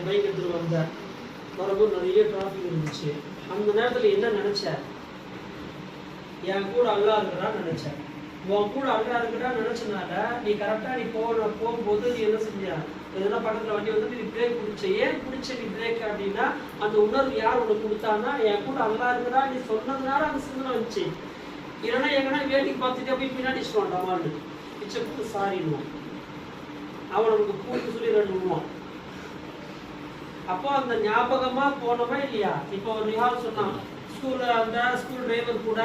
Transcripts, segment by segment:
Bike எடுத்துகிட்டு வந்தேன். வரும்போது நிறைய டிராஃபிக் இருந்துச்சு. அந்த நேரத்தில் என்ன நினச்சேன்? என் கூட அல்லா இருக்கிறான்னு நினச்சேன். உன் கூட அல்லா இருக்கிறான்னு நினச்சனால நீ கரெக்டாக நீ போகும்போது நீ என்ன செஞ்ச? எதுனா பக்கத்தில் வண்டி வந்து நீ பிரேக் பிடிச்ச. ஏன் பிடிச்ச நீ பிரேக் அப்படின்னா அந்த உணர்வு யார் உனக்கு கொடுத்தான்னா என் கூட அல்லா இருக்கிறா நீ சொன்னதுனால அந்த சிந்தனை வந்துச்சு. இல்லைன்னா எங்கன்னா வேடிக்கை பார்த்துட்டு போய் பின்னாடி டமான்னு பிச்சை சாரிடுவான். அவன் நமக்கு கூட்டு சொல்லி 2 விடுவான். அப்போ அந்த ஞாபகமா போனோமா இல்லையா? இப்போ ஒரு ரிஹால் சொன்னான், அந்த ஸ்கூல் டிரைவர் கூட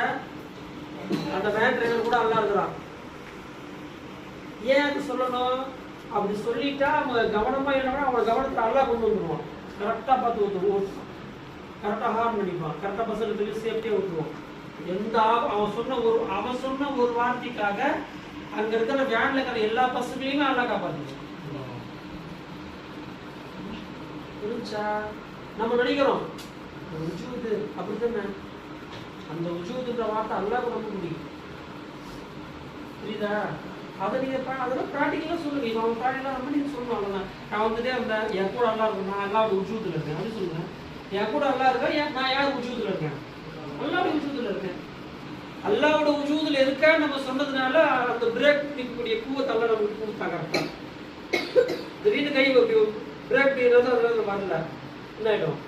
அந்த வேன் டிரைவர் கூட அல்லா இருக்கிறான். ஏன் அது சொல்லணும்? அப்படி சொல்லிட்டா அவங்க கவனமா என்னன்னா அவன் கவனத்தில் அல்லா கொண்டு வந்துடுவான். கரெக்டாக பார்த்து ஓட்டுவான், கரெக்டாக ஹார்ன் பண்ணிப்பான், கரெக்டாக பஸ்ஸில் சேஃப்டியாக ஓட்டுவான். எந்த அவன் சொன்ன ஒரு வார்த்தைக்காக அங்க இருக்கிற வேன்ல இருக்கிற எல்லா பசங்களையுமே அல்லா காப்பாத்துச்சு. புரிஞ்சா? நம்ம நினைக்கிறோம் உஜூது அப்படித்தானே. அந்த உஜூதுன்ற வார்த்தை அல்லாஹ் ரொம்ப முடியும். புரியுதா? அதை நீங்க அதெல்லாம் ப்ராக்டிக்கலா சொல்லுங்க. இப்போ அவன் ப்ராக்டிக்கலா ரொம்ப நீங்க சொல்லணும். அவ்வளோதான். நான் வந்துட்டே இருந்தேன், என் கூட அல்லா இருக்கும், நான் அல்லாவோட உஜூதுல இருக்கேன் அப்படின்னு சொல்லுவேன். என் கூட அல்லா இருக்கேன், நான் யார் உஜூதுல இருக்கேன்? அல்லாவோட உஜூதுல இருக்கேன். அல்லாவோட உஜூதுல இருக்க நம்ம சொன்னதுனால அந்த பிரேக் பிடிக்கக்கூடிய கூவத்தெல்லாம் நமக்கு கொடுத்தாங்க. கரெக்டா திடீர்னு கை பிரேக் பிடிக்கிறது அதுல வரல என்ன ஆயிடும்?